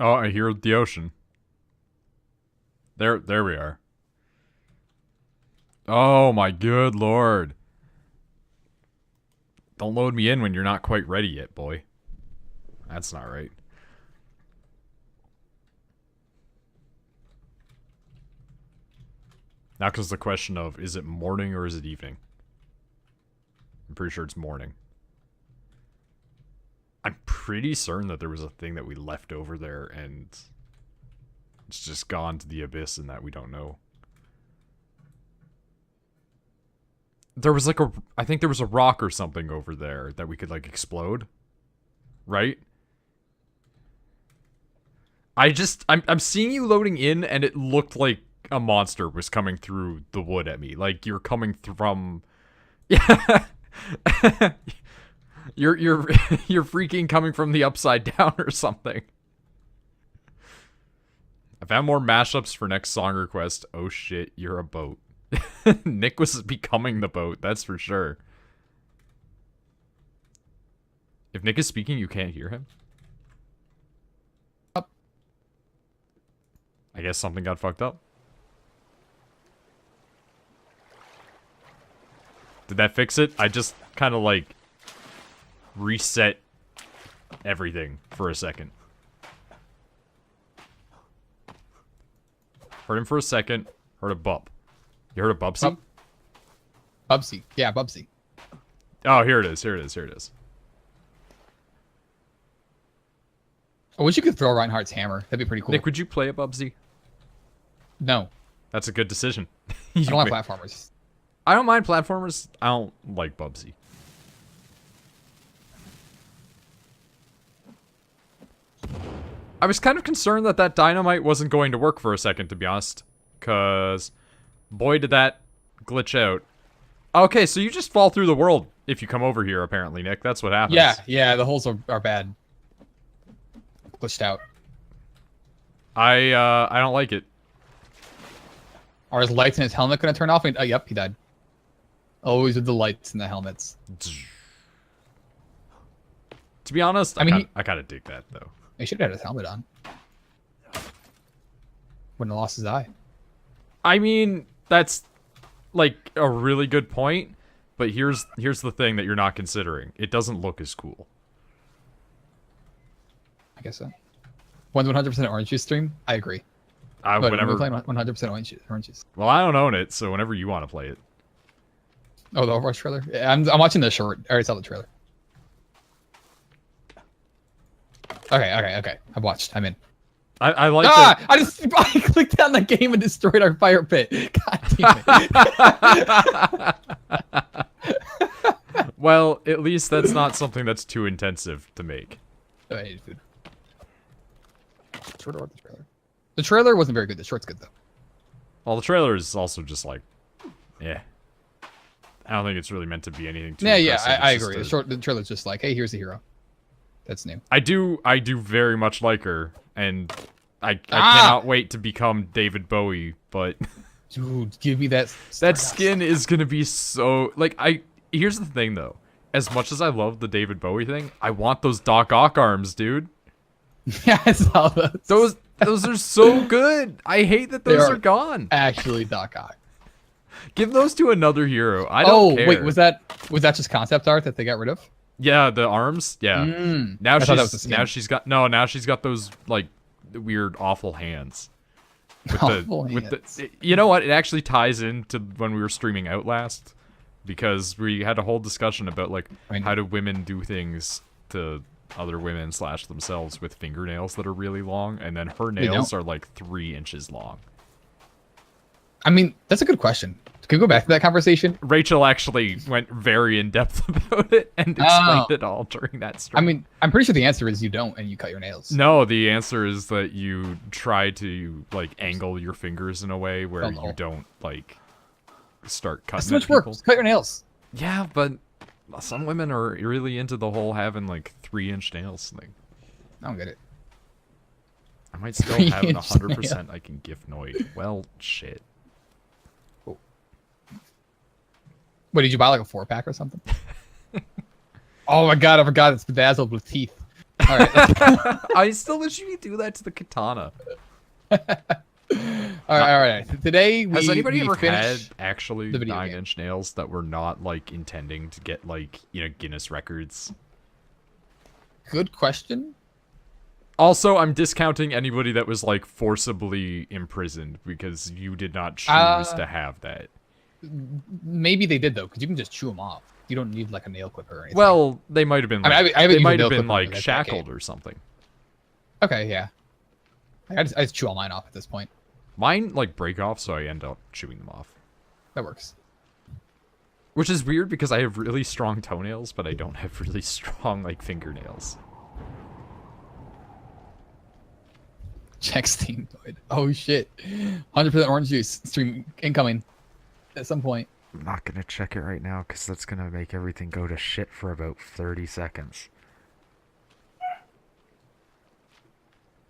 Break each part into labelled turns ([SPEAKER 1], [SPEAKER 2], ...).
[SPEAKER 1] Oh, I hear the ocean. There we are. Oh my good lord. Don't load me in when you're not quite ready yet, boy. That's not right. Now comes the question of, is it morning or is it evening? I'm pretty sure it's morning. I'm pretty certain that there was a thing that we left over there and it's just gone to the abyss and that we don't know. There was like I think there was a rock or something over there that we could like explode. Right? I'm seeing you loading in and it looked like a monster was coming through the wood at me. Like you're coming from... Yeah. you're you're freaking coming from the upside down or something. I found more mashups for next song request. Oh shit, you're a boat. Nick was becoming the boat, that's for sure. If Nick is speaking, you can't hear him?
[SPEAKER 2] Up.
[SPEAKER 1] I guess something got fucked up. Did that fix it? I just kind of like reset everything for a second. Heard him for a second. Heard a bump. You heard a Bubsy?
[SPEAKER 2] Bubsy. Yeah, Bubsy.
[SPEAKER 1] Oh, here it is. Here it is. Here it is.
[SPEAKER 2] I wish you could throw Reinhardt's hammer. That'd be pretty cool.
[SPEAKER 1] Nick, would you play a Bubsy?
[SPEAKER 2] No.
[SPEAKER 1] That's a good decision.
[SPEAKER 2] I don't like platformers.
[SPEAKER 1] I don't mind platformers. I don't like Bubsy. I was kind of concerned that that dynamite wasn't going to work for a second, to be honest. Because, boy, did that glitch out. Okay, so you just fall through the world if you come over here, apparently, Nick. That's what happens.
[SPEAKER 2] Yeah, the holes are bad. Glitched out.
[SPEAKER 1] I don't like it.
[SPEAKER 2] Are his lights in his helmet gonna turn off? Oh, yep, he died. Always with the lights in the helmets.
[SPEAKER 1] To be honest, I kinda dig that, though.
[SPEAKER 2] He should have had his helmet on. Wouldn't have lost his eye.
[SPEAKER 1] I mean, that's like a really good point, but here's the thing that you're not considering. It doesn't look as cool.
[SPEAKER 2] I guess so. One's 100% orange juice stream? I agree. But
[SPEAKER 1] Whenever
[SPEAKER 2] playing 100% orange juice.
[SPEAKER 1] Well, I don't own it, so whenever you want to play it.
[SPEAKER 2] Oh, the Overwatch trailer? Yeah, I'm watching the short. I already saw the trailer. Okay. I've watched. I'm in.
[SPEAKER 1] I like
[SPEAKER 2] that. I clicked on the game and destroyed our fire pit. God damn
[SPEAKER 1] it. Well, at least that's not something that's too intensive to make.
[SPEAKER 2] Oh, I need food. Short or the trailer? The trailer wasn't very good. The short's good, though.
[SPEAKER 1] Well, the trailer is also just like, yeah. I don't think it's really meant to be anything too
[SPEAKER 2] Yeah, I agree. The trailer's just like, hey, here's a hero. That's new.
[SPEAKER 1] I do very much like her, and I cannot wait to become David Bowie, but...
[SPEAKER 2] Dude, give me that...
[SPEAKER 1] That skin is gonna be so... Like, here's the thing, though. As much as I love the David Bowie thing, I want those Doc Ock arms, dude.
[SPEAKER 2] Yeah, I saw those.
[SPEAKER 1] Those are so good. I hate that those are gone.
[SPEAKER 2] Actually, Doc Ock.
[SPEAKER 1] Give those to another hero. I don't care.
[SPEAKER 2] Oh, wait, was that just concept art that they got rid of?
[SPEAKER 1] Yeah, the arms. Yeah. Now she's got those like weird awful hands. You know what? It actually ties into when we were streaming Outlast, because we had a whole discussion about like how do women do things to other women / themselves with fingernails that are really long, and then her nails are like 3 inches long.
[SPEAKER 2] I mean, that's a good question. Can we go back to that conversation?
[SPEAKER 1] Rachel actually went very in depth about it and explained it all during that stream.
[SPEAKER 2] I mean, I'm pretty sure the answer is you don't, and you cut your nails.
[SPEAKER 1] No, the answer is that you try to like angle your fingers in a way where you don't like start cutting.
[SPEAKER 2] That's too much work. Just cut your nails.
[SPEAKER 1] Yeah, but some women are really into the whole having like 3-inch nails thing.
[SPEAKER 2] I don't get it.
[SPEAKER 1] I might still have an 100% I can gift Noid. Well, shit.
[SPEAKER 2] What, did you buy like a 4-pack or something? Oh my god, I forgot it's bedazzled with teeth. All right.
[SPEAKER 1] I still wish you could do that to the katana.
[SPEAKER 2] All right. Today
[SPEAKER 1] Has anybody ever had
[SPEAKER 2] finished
[SPEAKER 1] actually
[SPEAKER 2] the video
[SPEAKER 1] 9-inch nails that were not like intending to get like, you know, Guinness records?
[SPEAKER 2] Good question.
[SPEAKER 1] Also, I'm discounting anybody that was like forcibly imprisoned because you did not choose to have that.
[SPEAKER 2] Maybe they did though, because you can just chew them off. You don't need like a nail clipper or anything.
[SPEAKER 1] Well, they might have been. Like,
[SPEAKER 2] I haven't
[SPEAKER 1] they
[SPEAKER 2] used a
[SPEAKER 1] might
[SPEAKER 2] nail
[SPEAKER 1] have been
[SPEAKER 2] clipper in
[SPEAKER 1] like
[SPEAKER 2] a
[SPEAKER 1] shackled
[SPEAKER 2] decade.
[SPEAKER 1] or something.
[SPEAKER 2] Okay, yeah. I just chew all mine off at this point.
[SPEAKER 1] Mine like break off, so I end up chewing them off.
[SPEAKER 2] That works.
[SPEAKER 1] Which is weird because I have really strong toenails, but I don't have really strong like fingernails.
[SPEAKER 2] Check Steam, Noid. Oh shit. 100% orange juice stream incoming at some point.
[SPEAKER 1] I'm not gonna check it right now because that's gonna make everything go to shit for about 30 seconds.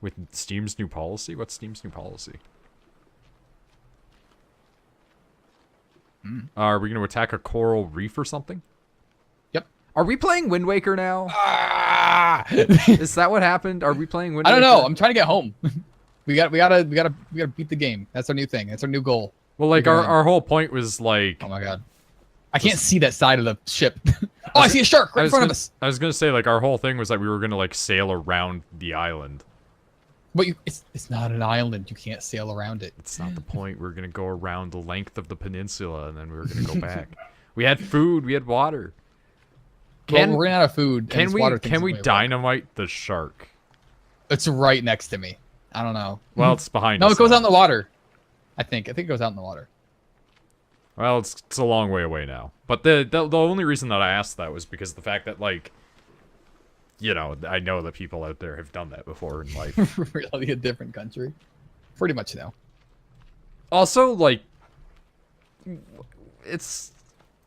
[SPEAKER 1] With Steam's new policy? What's Steam's new policy? Are we gonna attack a coral reef or something?
[SPEAKER 2] Yep.
[SPEAKER 1] Are we playing Wind Waker now?
[SPEAKER 2] Ah!
[SPEAKER 1] Is that what happened? Are we playing Wind
[SPEAKER 2] I
[SPEAKER 1] Waker?
[SPEAKER 2] don't know. I'm trying to get home. we gotta beat the game. That's our new thing. That's our new goal.
[SPEAKER 1] Well, like our whole point was like.
[SPEAKER 2] Oh my god. I can't see that side of the ship. Oh, I see a shark right in front of us.
[SPEAKER 1] I was gonna say like our whole thing was that we were gonna like sail around the island.
[SPEAKER 2] But it's not an island. You can't sail around it.
[SPEAKER 1] It's not the point. We're gonna go around the length of the peninsula and then we were gonna go back. We had food. We had water.
[SPEAKER 2] Well, we're running out of food.
[SPEAKER 1] Can we dynamite the shark?
[SPEAKER 2] It's right next to me. I don't know.
[SPEAKER 1] Well, it's behind
[SPEAKER 2] no,
[SPEAKER 1] us.
[SPEAKER 2] No, it goes
[SPEAKER 1] now.
[SPEAKER 2] out in the water. I think it goes out in the water.
[SPEAKER 1] Well, it's a long way away now. But the only reason that I asked that was because of the fact that, like, you know, I know that people out there have done that before in life.
[SPEAKER 2] Really a different country? Pretty much no.
[SPEAKER 1] Also, like, it's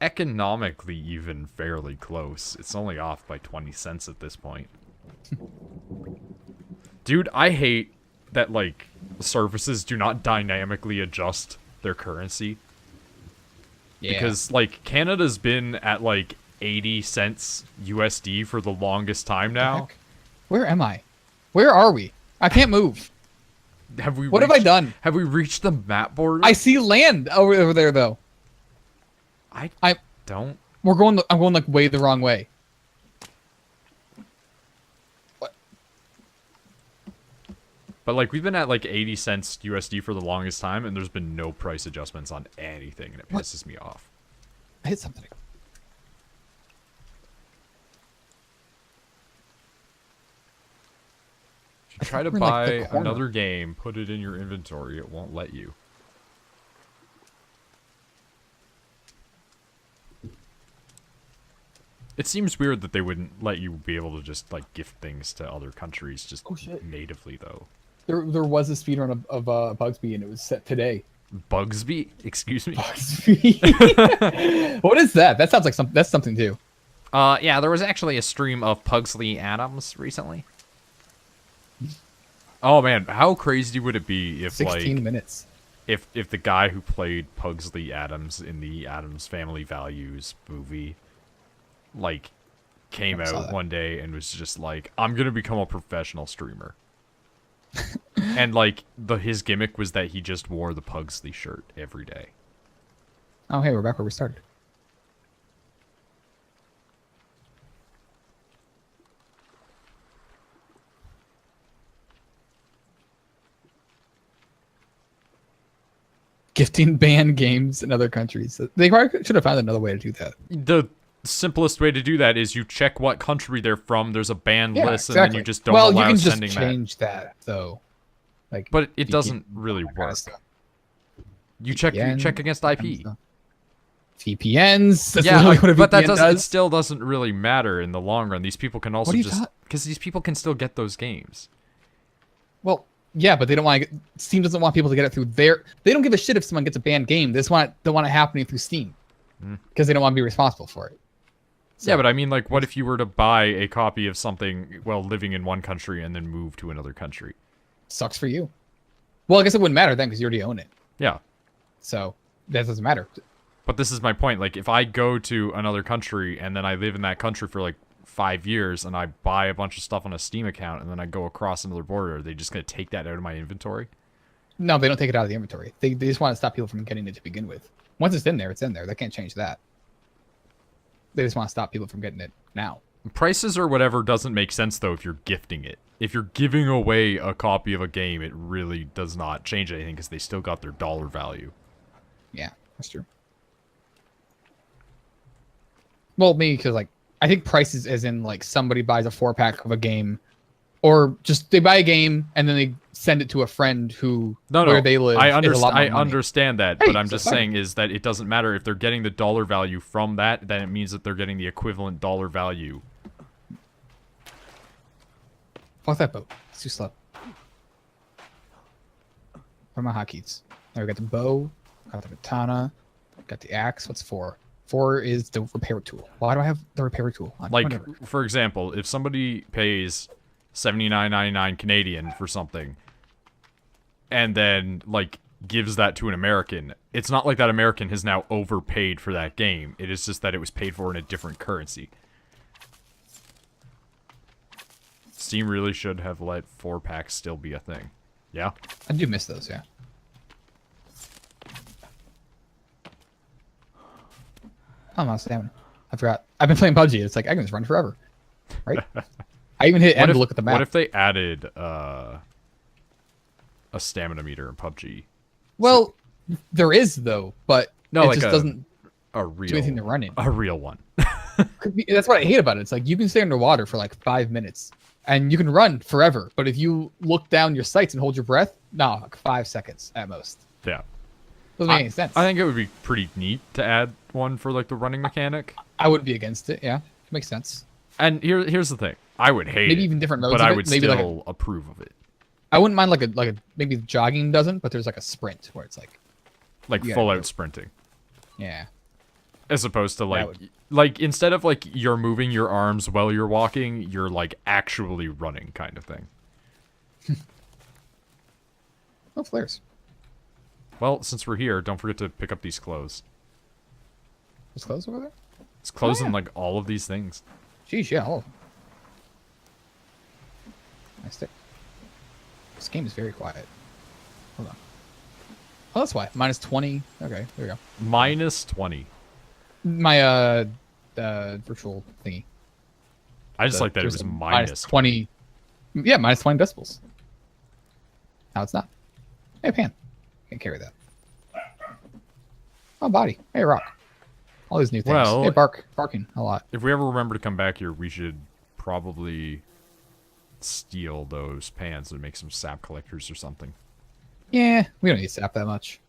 [SPEAKER 1] economically even fairly close. It's only off by 20 cents at this point. Dude, I hate that, like, services do not dynamically adjust their currency. Yeah. Because, like, Canada's been at, like, 80 cents USD for the longest time now.
[SPEAKER 2] Where am I? Where are we? I can't move. What have I done?
[SPEAKER 1] Have we reached the map border?
[SPEAKER 2] I see land over there, though.
[SPEAKER 1] I don't.
[SPEAKER 2] I'm going, like, way the wrong way. What?
[SPEAKER 1] But, like, we've been at, like, 80 cents USD for the longest time, and there's been no price adjustments on anything, and it pisses me off.
[SPEAKER 2] I hit something.
[SPEAKER 1] If you try to buy another game, put it in your inventory, it won't let you. It seems weird that they wouldn't let you be able to just, like, gift things to other countries just natively, though.
[SPEAKER 2] There was a speedrun of Bugsby, and it was set today.
[SPEAKER 1] Bugsby? Excuse me?
[SPEAKER 2] Bugsby? What is that? That sounds like that's something, too.
[SPEAKER 1] Yeah, there was actually a stream of Pugsley Adams recently. Oh, man, how crazy would it be if,
[SPEAKER 2] 16 minutes.
[SPEAKER 1] If the guy who played Pugsley Adams in the Addams Family Values movie, like, came out one day and was just like, I'm gonna become a professional streamer. And, like, his gimmick was that he just wore the Pugsley shirt every day.
[SPEAKER 2] Oh, hey, we're back where we started. Gifting banned games in other countries. They probably should have found another way to do that.
[SPEAKER 1] The simplest way to do that is you check what country they're from. There's a banned list,
[SPEAKER 2] exactly.
[SPEAKER 1] and then you just don't allow sending that.
[SPEAKER 2] Well, you can just change that, though. Like,
[SPEAKER 1] but it doesn't really work. You check against IP.
[SPEAKER 2] VPNs. That's
[SPEAKER 1] yeah,
[SPEAKER 2] what a
[SPEAKER 1] but
[SPEAKER 2] VPN
[SPEAKER 1] that
[SPEAKER 2] does.
[SPEAKER 1] It still doesn't really matter in the long run. These people can also because these people can still get those games.
[SPEAKER 2] Well, yeah, but they don't want to. Steam doesn't want people to get it through their. They don't give a shit if someone gets a banned game. They just want it happening through Steam because they don't want to be responsible for it.
[SPEAKER 1] So. Yeah, but I mean, like, what if you were to buy a copy of something while living in one country and then move to another country?
[SPEAKER 2] Sucks for you. Well, I guess it wouldn't matter then because you already own it.
[SPEAKER 1] Yeah.
[SPEAKER 2] So that doesn't matter.
[SPEAKER 1] But this is my point. Like, if I go to another country and then I live in that country for like 5 years and I buy a bunch of stuff on a Steam account and then I go across another border, are they just going to take that out of my inventory?
[SPEAKER 2] No, they don't take it out of the inventory. They just want to stop people from getting it to begin with. Once it's in there, it's in there. They can't change that. They just want to stop people from getting it now.
[SPEAKER 1] Prices or whatever doesn't make sense, though, if you're gifting it. If you're giving away a copy of a game, it really does not change anything because they still got their dollar value.
[SPEAKER 2] Yeah, that's true. Well, me, because, like, I think prices as in, like, somebody buys a 4-pack of a game, or just they buy a game and then they send it to a friend who, where they live,
[SPEAKER 1] I
[SPEAKER 2] I
[SPEAKER 1] understand that, but I'm just saying is that it doesn't matter if they're getting the dollar value from that, then it means that they're getting the equivalent dollar value.
[SPEAKER 2] Fuck that boat. It's too slow. Where are my hotkeys? There we got the bow, got the katana, got the axe. What's 4? 4 is the repair tool. Why do I have the repair tool on?
[SPEAKER 1] Like,
[SPEAKER 2] Whatever.
[SPEAKER 1] for example, if somebody pays $79.99 Canadian for something, and then, like, gives that to an American, it's not like that American has now overpaid for that game. It is just that it was paid for in a different currency. Steam really should have let 4-packs still be a thing. Yeah?
[SPEAKER 2] I do miss those, yeah. Oh, I'm not stamina. I forgot. I've been playing PUBG. It's like, I can just run forever. Right? I even hit M to look at the map.
[SPEAKER 1] What if they added a stamina meter in PUBG?
[SPEAKER 2] Well, there is, though, but
[SPEAKER 1] no,
[SPEAKER 2] it
[SPEAKER 1] like
[SPEAKER 2] just doesn't
[SPEAKER 1] a real,
[SPEAKER 2] do anything to run in.
[SPEAKER 1] A real one.
[SPEAKER 2] That's what I hate about it. It's like, you can stay underwater for like 5 minutes, and you can run forever. But if you look down your sights and hold your breath, no, like 5 seconds at most.
[SPEAKER 1] Yeah.
[SPEAKER 2] Doesn't make any sense.
[SPEAKER 1] I think it would be pretty neat to add one for, like, the running mechanic.
[SPEAKER 2] I wouldn't be against it, yeah. It makes sense.
[SPEAKER 1] And here's the thing. I would hate
[SPEAKER 2] maybe
[SPEAKER 1] it,
[SPEAKER 2] even different modes
[SPEAKER 1] but
[SPEAKER 2] of
[SPEAKER 1] I
[SPEAKER 2] it.
[SPEAKER 1] would
[SPEAKER 2] Maybe
[SPEAKER 1] still approve of it.
[SPEAKER 2] I wouldn't mind like a maybe jogging doesn't, but there's like a sprint where it's like
[SPEAKER 1] full out sprinting.
[SPEAKER 2] Yeah.
[SPEAKER 1] As opposed to like instead of like you're moving your arms while you're walking, you're like actually running kind of thing.
[SPEAKER 2] Oh, flares.
[SPEAKER 1] Well, since we're here, don't forget to pick up these clothes.
[SPEAKER 2] There's clothes over there?
[SPEAKER 1] It's clothes in like all of these things.
[SPEAKER 2] Jeez, yeah, all of them. Nice stick. This game is very quiet. Hold on. Oh, that's why. Minus 20. Okay, there we go.
[SPEAKER 1] Minus 20.
[SPEAKER 2] My virtual thingy.
[SPEAKER 1] I just like that it was minus
[SPEAKER 2] 20. Yeah, minus 20 decibels. Now it's not. Hey, pan. Can't carry that. Oh, body. Hey, rock. All these new things.
[SPEAKER 1] Well,
[SPEAKER 2] hey, barking a lot.
[SPEAKER 1] If we ever remember to come back here, we should probably steal those pans and make some sap collectors or something.
[SPEAKER 2] Yeah, we don't need sap that much.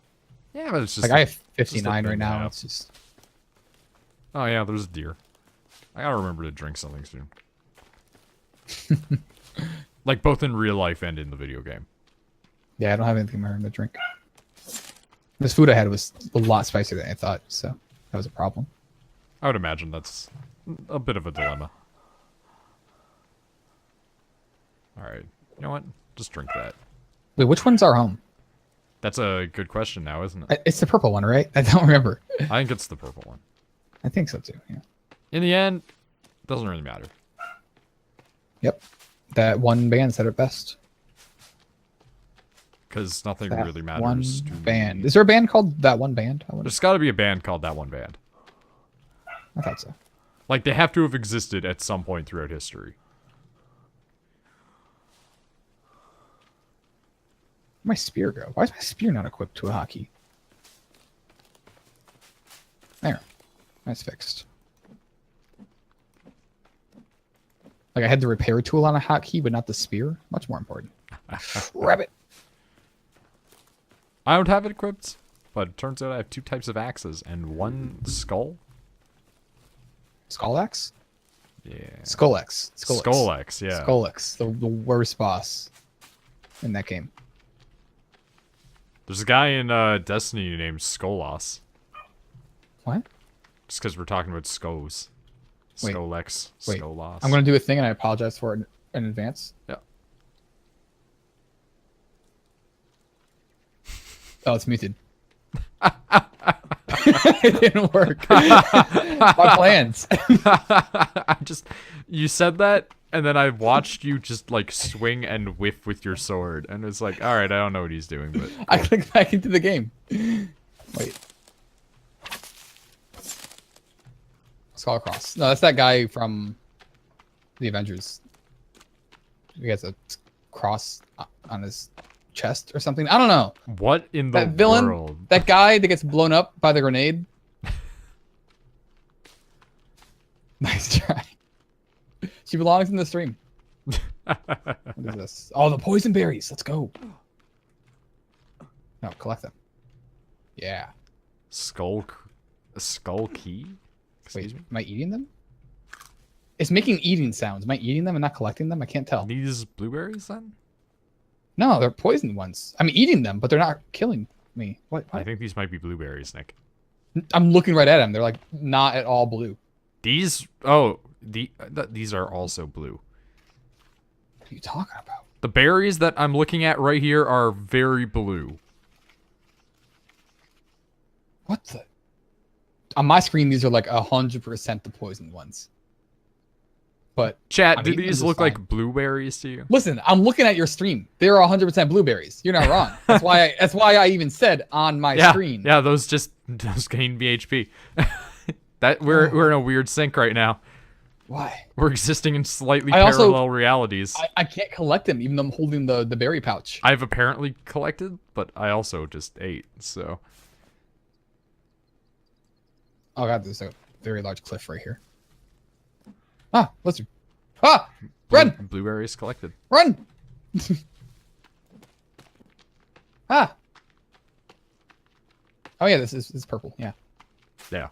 [SPEAKER 1] Yeah, but it's just
[SPEAKER 2] like I have 59 right now. It's just.
[SPEAKER 1] Oh yeah, there's a deer. I gotta remember to drink something soon. Like both in real life and in the video game.
[SPEAKER 2] Yeah, I don't have anything more to drink. This food I had was a lot spicier than I thought, so that was a problem.
[SPEAKER 1] I would imagine that's a bit of a dilemma. Alright, you know what? Just drink that.
[SPEAKER 2] Wait, which one's our home?
[SPEAKER 1] That's a good question now, isn't it?
[SPEAKER 2] It's the purple one, right? I don't remember.
[SPEAKER 1] I think it's the purple one.
[SPEAKER 2] I think so too, yeah.
[SPEAKER 1] In the end, it doesn't really matter.
[SPEAKER 2] Yep. That one band said it best.
[SPEAKER 1] Because nothing
[SPEAKER 2] that
[SPEAKER 1] really matters.
[SPEAKER 2] One
[SPEAKER 1] to
[SPEAKER 2] band.
[SPEAKER 1] me.
[SPEAKER 2] Is there a band called That One Band?
[SPEAKER 1] There's got to be a band called That One Band.
[SPEAKER 2] I thought so.
[SPEAKER 1] Like, they have to have existed at some point throughout history.
[SPEAKER 2] Where'd my spear go? Why is my spear not equipped to a hotkey? There. That's fixed. Like, I had the repair tool on a hotkey, but not the spear. Much more important. Rabbit.
[SPEAKER 1] I don't have it equipped, but it turns out I have 2 types of axes and 1 skull.
[SPEAKER 2] Skull axe?
[SPEAKER 1] Yeah.
[SPEAKER 2] Skull axe.
[SPEAKER 1] Skull axe, yeah.
[SPEAKER 2] Skull axe. The worst boss in that game.
[SPEAKER 1] There's a guy in Destiny named Skolas.
[SPEAKER 2] What?
[SPEAKER 1] Just because we're talking about skulls.
[SPEAKER 2] Wait.
[SPEAKER 1] Skolex.
[SPEAKER 2] Wait.
[SPEAKER 1] Skolas.
[SPEAKER 2] I'm going to do a thing, and I apologize for it in advance.
[SPEAKER 1] Yeah.
[SPEAKER 2] Oh, it's muted. It didn't work. My plans.
[SPEAKER 1] You said that, and then I watched you just like swing and whiff with your sword, and it's like, all right, I don't know what he's doing, but
[SPEAKER 2] I clicked back into the game. Wait. Skull Cross. No, that's that guy from the Avengers. He has a cross on his chest or something. I don't know.
[SPEAKER 1] what in the
[SPEAKER 2] That villain,
[SPEAKER 1] world?
[SPEAKER 2] that guy that gets blown up by the grenade. Nice try. She belongs in the stream. What is this? Oh, the poison berries. Let's go. No, collect them. Yeah.
[SPEAKER 1] Skull key? Excuse me?
[SPEAKER 2] Am I eating them? It's making eating sounds. Am I eating them and not collecting them? I can't tell.
[SPEAKER 1] These blueberries then?
[SPEAKER 2] No, they're poisoned ones. I'm eating them, but they're not killing me. What?
[SPEAKER 1] I think these might be blueberries, Nick.
[SPEAKER 2] I'm looking right at them. They're like not at all blue.
[SPEAKER 1] These these are also blue.
[SPEAKER 2] What are you talking about?
[SPEAKER 1] The berries that I'm looking at right here are very blue.
[SPEAKER 2] What the? On my screen, these are like 100% the poisoned ones. But
[SPEAKER 1] Chat,
[SPEAKER 2] I'm
[SPEAKER 1] do
[SPEAKER 2] eating them
[SPEAKER 1] these
[SPEAKER 2] just
[SPEAKER 1] look
[SPEAKER 2] fine.
[SPEAKER 1] like blueberries to you?
[SPEAKER 2] Listen, I'm looking at your stream. They're 100% blueberries. You're not wrong. That's why. That's why I even said on my screen.
[SPEAKER 1] Yeah, those gain BHP. That we're in a weird sync right now.
[SPEAKER 2] Why?
[SPEAKER 1] We're existing in slightly
[SPEAKER 2] I also-
[SPEAKER 1] parallel realities.
[SPEAKER 2] I can't collect them, even though I'm holding the berry pouch.
[SPEAKER 1] I've apparently collected, but I also just ate, so.
[SPEAKER 2] Oh god, there's a very large cliff right here. Ah, lizard. Ah! Run!
[SPEAKER 1] Blueberries collected.
[SPEAKER 2] Run! Ah! Oh yeah, this is purple, yeah.
[SPEAKER 1] Yeah.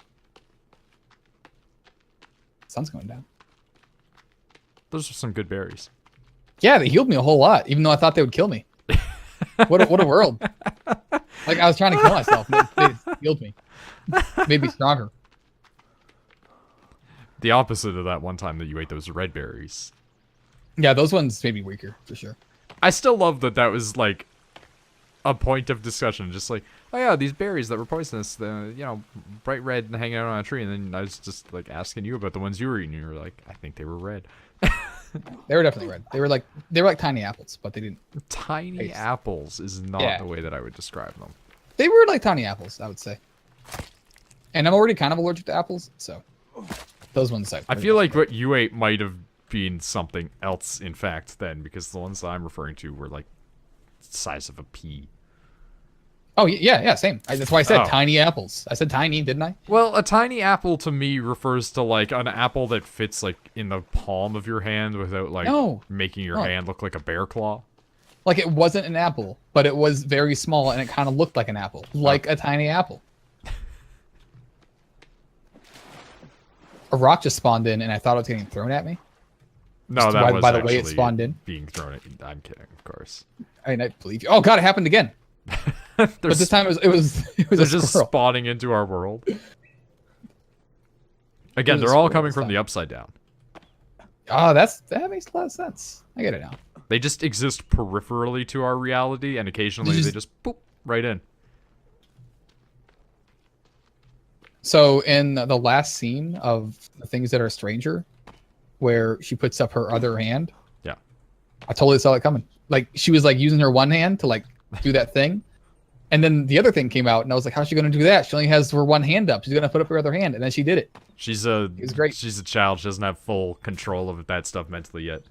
[SPEAKER 2] Sun's going down.
[SPEAKER 1] Those are some good berries.
[SPEAKER 2] Yeah, they healed me a whole lot, even though I thought they would kill me. What a world. Like, I was trying to kill myself, and they healed me. Made me stronger.
[SPEAKER 1] The opposite of that one time that you ate those red berries.
[SPEAKER 2] Yeah, those ones made me weaker, for sure.
[SPEAKER 1] I still love that that was, like, a point of discussion. Just like, oh yeah, these berries that were poisonous, bright red and hanging out on a tree. And then I was just, like, asking you about the ones you were eating. And you were like, I think they were red.
[SPEAKER 2] They were definitely red. They were like tiny apples, but they didn't.
[SPEAKER 1] Tiny
[SPEAKER 2] taste.
[SPEAKER 1] apples is not the way that I would describe them.
[SPEAKER 2] They were like tiny apples, I would say. And I'm already kind of allergic to apples, so those ones.
[SPEAKER 1] I feel like what you ate might have been something else, in fact, then, because the ones that I'm referring to were like the size of a pea.
[SPEAKER 2] Oh yeah, same. That's why I said
[SPEAKER 1] Oh.
[SPEAKER 2] tiny apples. I said tiny, didn't I?
[SPEAKER 1] Well, a tiny apple to me refers to like an apple that fits like in the palm of your hand without like making your hand look like a bear claw.
[SPEAKER 2] Like it wasn't an apple, but it was very small and it kind of looked like an apple, like a tiny apple. A rock just spawned in, and I thought it was getting thrown at me.
[SPEAKER 1] No, that was
[SPEAKER 2] by the
[SPEAKER 1] actually
[SPEAKER 2] way it spawned in.
[SPEAKER 1] being thrown at you. I'm kidding, of course.
[SPEAKER 2] I mean, I believe you. Oh god, it happened again. But this time it was
[SPEAKER 1] they're
[SPEAKER 2] a
[SPEAKER 1] just
[SPEAKER 2] squirrel.
[SPEAKER 1] spawning into our world. Again,
[SPEAKER 2] was a
[SPEAKER 1] they're all
[SPEAKER 2] squirrel
[SPEAKER 1] coming
[SPEAKER 2] this
[SPEAKER 1] from
[SPEAKER 2] time.
[SPEAKER 1] the upside down.
[SPEAKER 2] Oh, that makes a lot of sense. I get it now.
[SPEAKER 1] They just exist peripherally to our reality, and occasionally they just boop right in.
[SPEAKER 2] So in the last scene of The Things That Are Stranger, where she puts up her other hand,
[SPEAKER 1] Yeah.
[SPEAKER 2] I totally saw it coming. Like she was like using her one hand to like do that thing, and then the other thing came out, and I was like, "How's she gonna do that? She only has her one hand up. She's gonna put up her other hand," and then she did it.
[SPEAKER 1] She's
[SPEAKER 2] great.
[SPEAKER 1] She's a child. She doesn't have full control of that stuff mentally yet.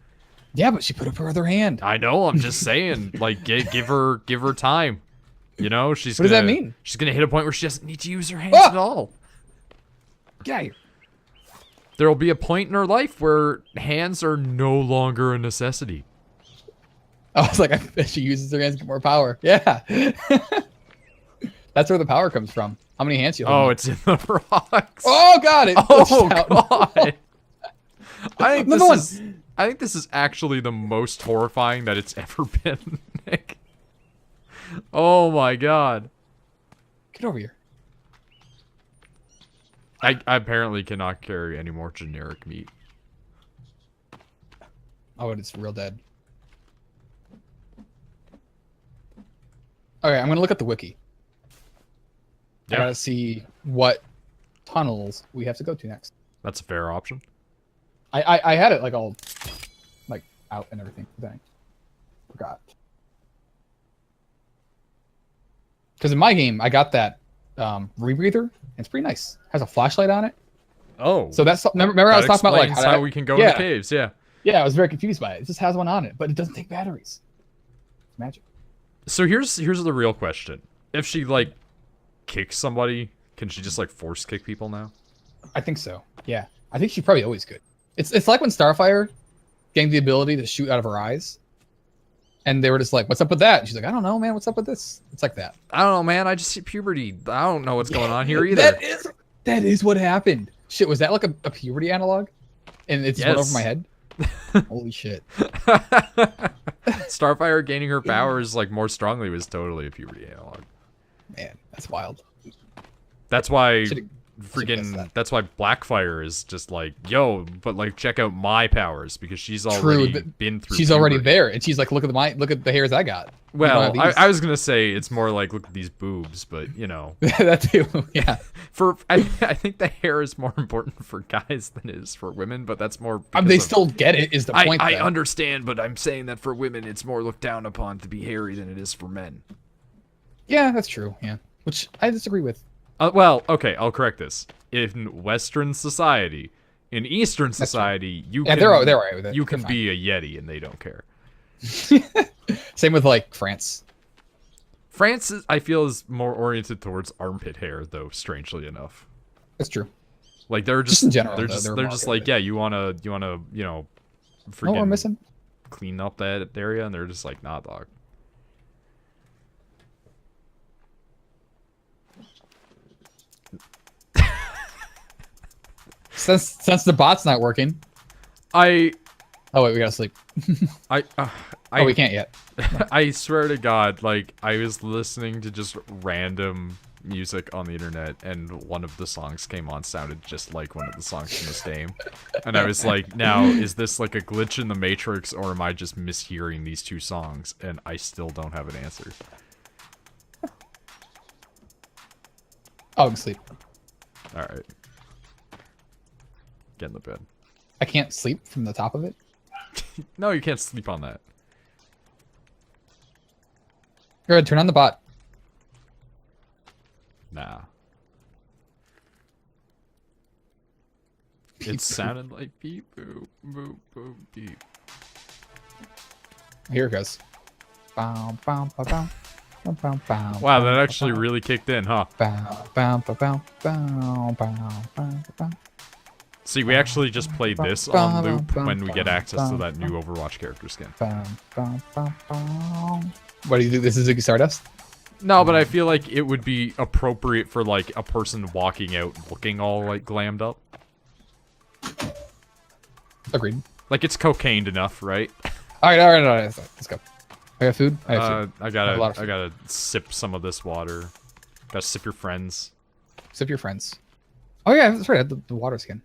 [SPEAKER 2] Yeah, but she put up her other hand.
[SPEAKER 1] I know. I'm just saying. Like, give her time. You know,
[SPEAKER 2] What does that mean?
[SPEAKER 1] She's gonna hit a point where she doesn't need to use her hands at all.
[SPEAKER 2] Get out of here.
[SPEAKER 1] There will be a point in her life where hands are no longer a necessity.
[SPEAKER 2] I was like, I bet she uses her hands to get more power. Yeah. That's where the power comes from. How many hands you hold?
[SPEAKER 1] Oh, it's in the rocks.
[SPEAKER 2] Oh god! It
[SPEAKER 1] Oh
[SPEAKER 2] glitched out.
[SPEAKER 1] god! I
[SPEAKER 2] Another one.
[SPEAKER 1] think this is actually the most horrifying that it's ever been, Nick. Oh my god!
[SPEAKER 2] Get over here.
[SPEAKER 1] I apparently cannot carry any more generic meat.
[SPEAKER 2] Oh, and it's real dead. Okay, I'm gonna look at the wiki. I gotta see what tunnels we have to go to next.
[SPEAKER 1] That's a fair option.
[SPEAKER 2] I had it like all like out and everything. Then I forgot. Because in my game, I got that rebreather. It's pretty nice. Has a flashlight on it.
[SPEAKER 1] Oh.
[SPEAKER 2] So that's remember I was talking about like
[SPEAKER 1] how we can go in the caves. Yeah.
[SPEAKER 2] Yeah, I was very confused by it. It just has one on it, but it doesn't take batteries. It's magic.
[SPEAKER 1] So here's the real question: if she like kicks somebody, can she just like force kick people now?
[SPEAKER 2] I think so. Yeah, I think she probably always could. It's like when Starfire gained the ability to shoot out of her eyes, and they were just like, "What's up with that?" And she's like, "I don't know, man. What's up with this?" It's like that.
[SPEAKER 1] I don't know, man. I just see puberty. I don't know what's going on here either.
[SPEAKER 2] That is what happened. Shit, was that like a puberty analog? And it's went over my head. Holy shit.
[SPEAKER 1] Starfire gaining her powers like more strongly was totally a puberty analog.
[SPEAKER 2] Man, that's wild.
[SPEAKER 1] That's why that's why Blackfire is just like, yo, but like check out my powers because she's already been through
[SPEAKER 2] She's
[SPEAKER 1] puberty.
[SPEAKER 2] already there, and she's like, look at the hairs I got.
[SPEAKER 1] Well, I was gonna say it's more like look at these boobs, but you know.
[SPEAKER 2] That too, yeah.
[SPEAKER 1] I think the hair is more important for guys than it is for women, but that's more
[SPEAKER 2] they still get it is the point.
[SPEAKER 1] I understand, but I'm saying that for women it's more looked down upon to be hairy than it is for men.
[SPEAKER 2] Yeah, that's true, yeah. Which I disagree with.
[SPEAKER 1] Well, okay, I'll correct this. In Western society, in Eastern society, you can,
[SPEAKER 2] they're all right with it.
[SPEAKER 1] You can be a Yeti and they don't care.
[SPEAKER 2] Same with like France.
[SPEAKER 1] France, I feel, is more oriented towards armpit hair, though. Strangely enough,
[SPEAKER 2] that's true.
[SPEAKER 1] Like they're just
[SPEAKER 2] in general,
[SPEAKER 1] they're just like, yeah, you wanna you know,
[SPEAKER 2] freaking we're missing?
[SPEAKER 1] Clean up that area, and they're just like, nah, dog.
[SPEAKER 2] Since the bot's not working. Oh wait, we gotta sleep. We can't yet.
[SPEAKER 1] I swear to God, like I was listening to just random music on the internet, and one of the songs came on sounded just like one of the songs from this game, and I was like, now is this like a glitch in the Matrix, or am I just mishearing these two songs? And I still don't have an answer.
[SPEAKER 2] Oh, we can sleep.
[SPEAKER 1] All right. Get in the bed.
[SPEAKER 2] I can't sleep from the top of it?
[SPEAKER 1] No, you can't sleep on that.
[SPEAKER 2] Go ahead, turn on the bot.
[SPEAKER 1] Nah. It sounded like beep, boop, boop, boop, beep.
[SPEAKER 2] Here it goes. Bow, bow, bow, bow. Bow, bow,
[SPEAKER 1] wow, that actually really kicked in, huh?
[SPEAKER 2] Bow, bow, bow, bow, bow, bow, bow, bow.
[SPEAKER 1] See, we actually just played this on loop when we get access to that new Overwatch character skin.
[SPEAKER 2] What do you think? This is Ziggy Stardust?
[SPEAKER 1] No, but I feel like it would be appropriate for like a person walking out looking all like glammed up.
[SPEAKER 2] Agreed.
[SPEAKER 1] Like it's cocaine enough, right?
[SPEAKER 2] All right. Let's go. I got food. I have food.
[SPEAKER 1] I gotta sip some of this water. Gotta sip your friends.
[SPEAKER 2] Sip your friends. Oh yeah, that's right. I had the water skin.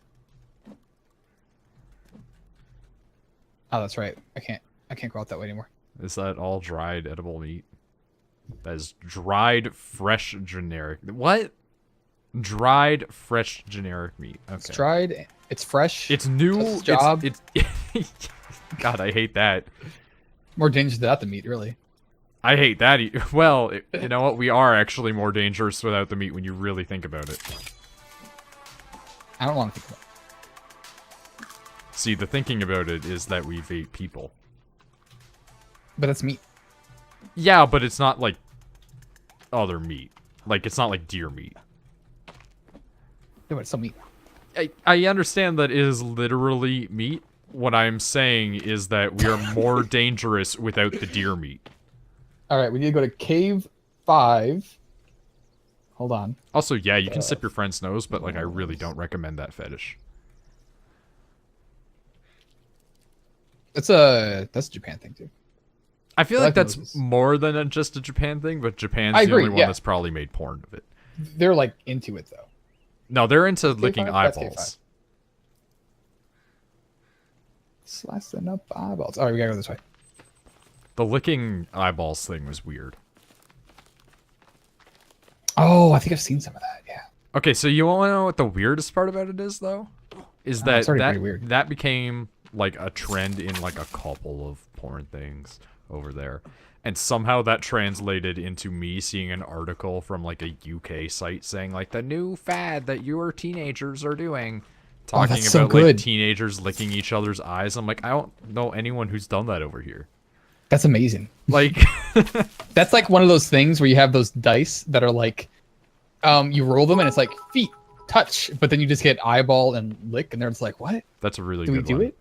[SPEAKER 2] Oh, that's right. I can't go out that way anymore.
[SPEAKER 1] Is that all dried edible meat? That is dried, fresh, generic. What? Dried, fresh, generic meat. Okay.
[SPEAKER 2] It's dried. It's fresh.
[SPEAKER 1] It's new.
[SPEAKER 2] It's job.
[SPEAKER 1] It's God, I hate that.
[SPEAKER 2] More dangerous without the meat, really.
[SPEAKER 1] I hate that. Well, you know what? We are actually more dangerous without the meat when you really think about it.
[SPEAKER 2] I don't want to think about it.
[SPEAKER 1] See, the thinking about it is that we've ate people.
[SPEAKER 2] But that's meat.
[SPEAKER 1] Yeah, but it's not like other meat. Like, it's not like deer meat.
[SPEAKER 2] No, but it's still meat.
[SPEAKER 1] I understand that it is literally meat. What I'm saying is that we are more dangerous without the deer meat.
[SPEAKER 2] Alright, we need to go to Cave 5. Hold on.
[SPEAKER 1] Also, yeah, you can sip your friend's nose, but like I really don't recommend that fetish.
[SPEAKER 2] That's a Japan thing too.
[SPEAKER 1] I feel like that's more than just a Japan thing, but Japan's the only one that's probably made porn of it.
[SPEAKER 2] They're like into it though.
[SPEAKER 1] No, they're into licking eyeballs.
[SPEAKER 2] Slicing up eyeballs. Alright, we gotta go this way.
[SPEAKER 1] The licking eyeballs thing was weird.
[SPEAKER 2] Oh, I think I've seen some of that. Yeah.
[SPEAKER 1] Okay, so you want to know what the weirdest part about it is, though? Is that
[SPEAKER 2] it's already pretty weird.
[SPEAKER 1] that became like a trend in like a couple of porn things over there. And somehow that translated into me seeing an article from like a UK site saying like the new fad that your teenagers are doing. Talking
[SPEAKER 2] that's so
[SPEAKER 1] about
[SPEAKER 2] good.
[SPEAKER 1] like teenagers licking each other's eyes. I'm like, I don't know anyone who's done that over here.
[SPEAKER 2] That's amazing.
[SPEAKER 1] Like
[SPEAKER 2] that's like one of those things where you have those dice that are like you roll them and it's like feet, touch, but then you just get eyeball and lick and they're just like, what?
[SPEAKER 1] That's a really
[SPEAKER 2] do
[SPEAKER 1] good
[SPEAKER 2] we do
[SPEAKER 1] one.
[SPEAKER 2] it?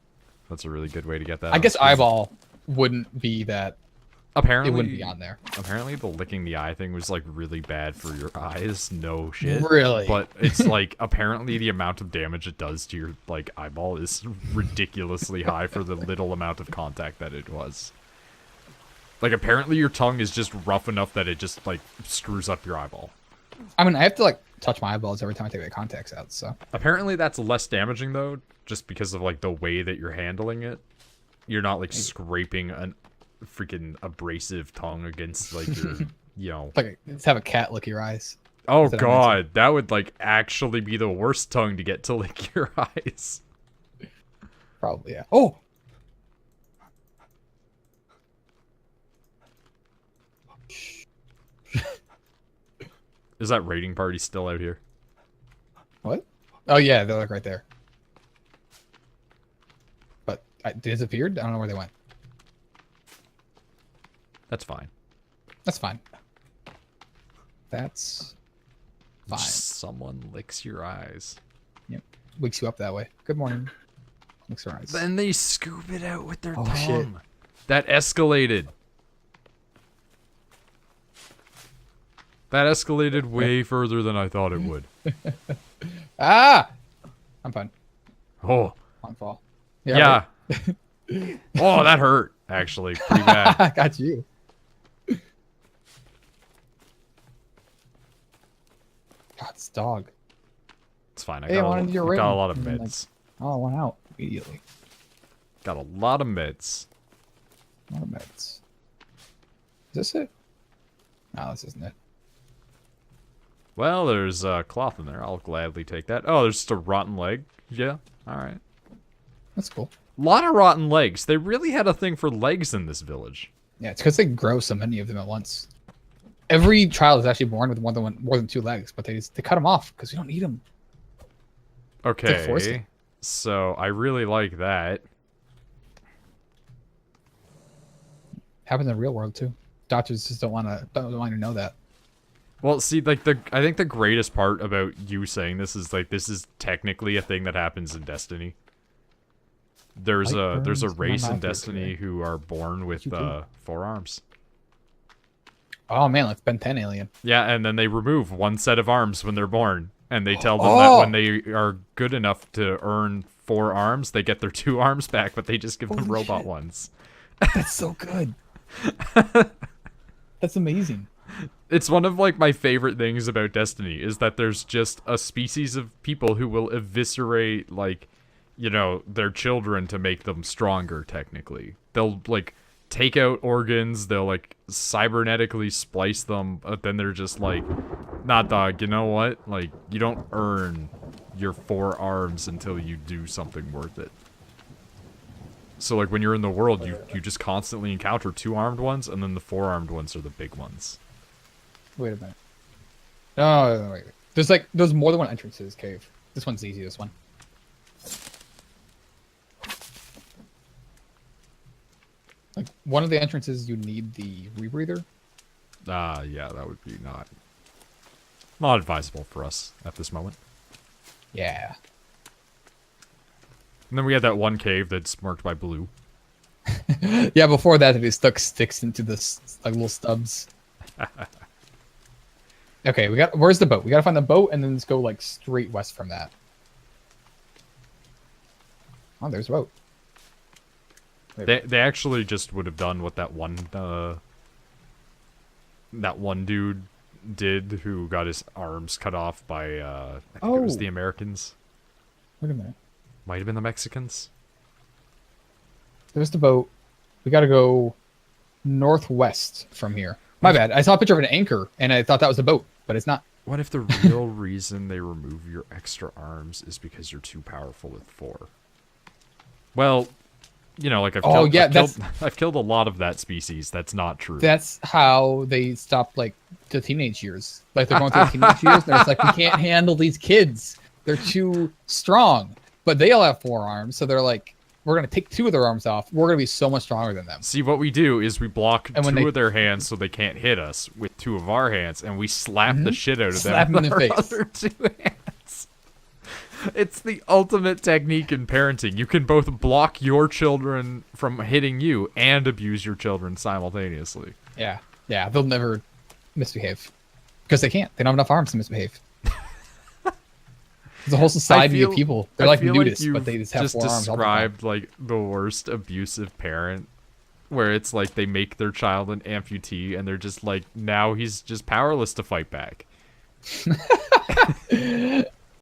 [SPEAKER 1] That's a really good way to get that.
[SPEAKER 2] I guess eyeball wouldn't be that.
[SPEAKER 1] Apparently,
[SPEAKER 2] it wouldn't be on there.
[SPEAKER 1] Apparently, the licking the eye thing was like really bad for your eyes. No shit.
[SPEAKER 2] Really?
[SPEAKER 1] But it's like apparently the amount of damage it does to your like eyeball is ridiculously high for the little amount of contact that it was. Like apparently your tongue is just rough enough that it just like screws up your eyeball.
[SPEAKER 2] I mean, I have to like touch my eyeballs every time I take the contacts out. So
[SPEAKER 1] apparently that's less damaging though, just because of like the way that you're handling it. You're not like scraping an freaking abrasive tongue against like your, you know.
[SPEAKER 2] Like, let's have a cat lick your eyes.
[SPEAKER 1] Oh god, that would like actually be the worst tongue to get to lick your eyes.
[SPEAKER 2] Probably, yeah. Oh.
[SPEAKER 1] Is that raiding party still out here?
[SPEAKER 2] What? Oh yeah, they're like right there. But they disappeared. I don't know where they went.
[SPEAKER 1] That's fine.
[SPEAKER 2] That's fine. That's fine.
[SPEAKER 1] Someone licks your eyes.
[SPEAKER 2] Yep. Wakes you up that way. Good morning. Licks your eyes.
[SPEAKER 1] Then they scoop it out with their tongue.
[SPEAKER 2] Shit.
[SPEAKER 1] That escalated. That escalated way further than I thought it would.
[SPEAKER 2] Ah! I'm fine.
[SPEAKER 1] Oh.
[SPEAKER 2] On fall.
[SPEAKER 1] Yeah. Right. Oh, that hurt, actually. Pretty bad.
[SPEAKER 2] I got you. God, it's dog.
[SPEAKER 1] It's fine. I
[SPEAKER 2] Hey,
[SPEAKER 1] got,
[SPEAKER 2] I wanted your
[SPEAKER 1] got a
[SPEAKER 2] ring.
[SPEAKER 1] lot of
[SPEAKER 2] And
[SPEAKER 1] meds.
[SPEAKER 2] Like, oh, I went out immediately.
[SPEAKER 1] Got a lot of meds.
[SPEAKER 2] A lot of meds. Is this it? No, this isn't it.
[SPEAKER 1] Well, there's cloth in there. I'll gladly take that. Oh, there's just a rotten leg. Yeah, alright.
[SPEAKER 2] That's cool.
[SPEAKER 1] A lot of rotten legs. They really had a thing for legs in this village.
[SPEAKER 2] Yeah, it's because they grow so many of them at once. Every child is actually born with more than 2 legs, but they cut them off because we don't need them.
[SPEAKER 1] Okay, so I really like that.
[SPEAKER 2] Happens in the real world too. Doctors just don't want to know that.
[SPEAKER 1] Well, see, like I think the greatest part about you saying this is like this is technically a thing that happens in Destiny. There's a race in Destiny who are born with 4 arms.
[SPEAKER 2] Oh man, like Ben 10 alien.
[SPEAKER 1] Yeah, and then they remove one set of arms when they're born, and they tell them that when they are good enough to earn 4 arms, they get their 2 arms back, but they just give them robot ones.
[SPEAKER 2] That's so good. That's amazing.
[SPEAKER 1] It's one of like my favorite things about Destiny is that there's just a species of people who will eviscerate like, you know, their children to make them stronger technically. They'll like take out organs, they'll like cybernetically splice them, but then they're just like, nah dog, you know what? Like you don't earn your 4 arms until you do something worth it. So like when you're in the world, you just constantly encounter 2-armed ones, and then the 4-armed ones are the big ones.
[SPEAKER 2] Wait a minute. No, wait. There's more than one entrance to this cave. This one's the easiest one. Like one of the entrances, you need the rebreather.
[SPEAKER 1] Yeah, that would be not advisable for us at this moment.
[SPEAKER 2] Yeah.
[SPEAKER 1] And then we had that one cave that's marked by blue.
[SPEAKER 2] Yeah, before that, they stuck sticks into this like little stubs. Okay, where's the boat? We gotta find the boat and then let's go like straight west from that. Oh, there's a boat.
[SPEAKER 1] They actually just would have done what that one dude did who got his arms cut off by I think it was the Americans.
[SPEAKER 2] Wait a minute.
[SPEAKER 1] Might have been the Mexicans.
[SPEAKER 2] There's the boat. We gotta go northwest from here. My bad. I saw a picture of an anchor and I thought that was a boat, but it's not.
[SPEAKER 1] What if the real reason they remove your extra arms is because you're too powerful with 4? Well, you know, like I've killed a lot of that species. That's not true.
[SPEAKER 2] That's how they stop like the teenage years. Like they're going through the teenage years, and they're just like, we can't handle these kids. They're too strong. But they all have 4 arms, so they're like, we're gonna take 2 of their arms off. We're gonna be so much stronger than them.
[SPEAKER 1] See, what we do is we block 2 of their hands so they can't hit us with 2 of our hands, and we slap the shit out of them with our other 2 hands. It's the ultimate technique in parenting. You can both block your children from hitting you and abuse your children simultaneously.
[SPEAKER 2] Yeah, they'll never misbehave because they can't. They don't have enough arms to misbehave. There's a whole society of people. They're like nudists, but they just have 4 arms.
[SPEAKER 1] Just described like the worst abusive parent, where it's like they make their child an amputee, and they're just like, now he's just powerless to fight back.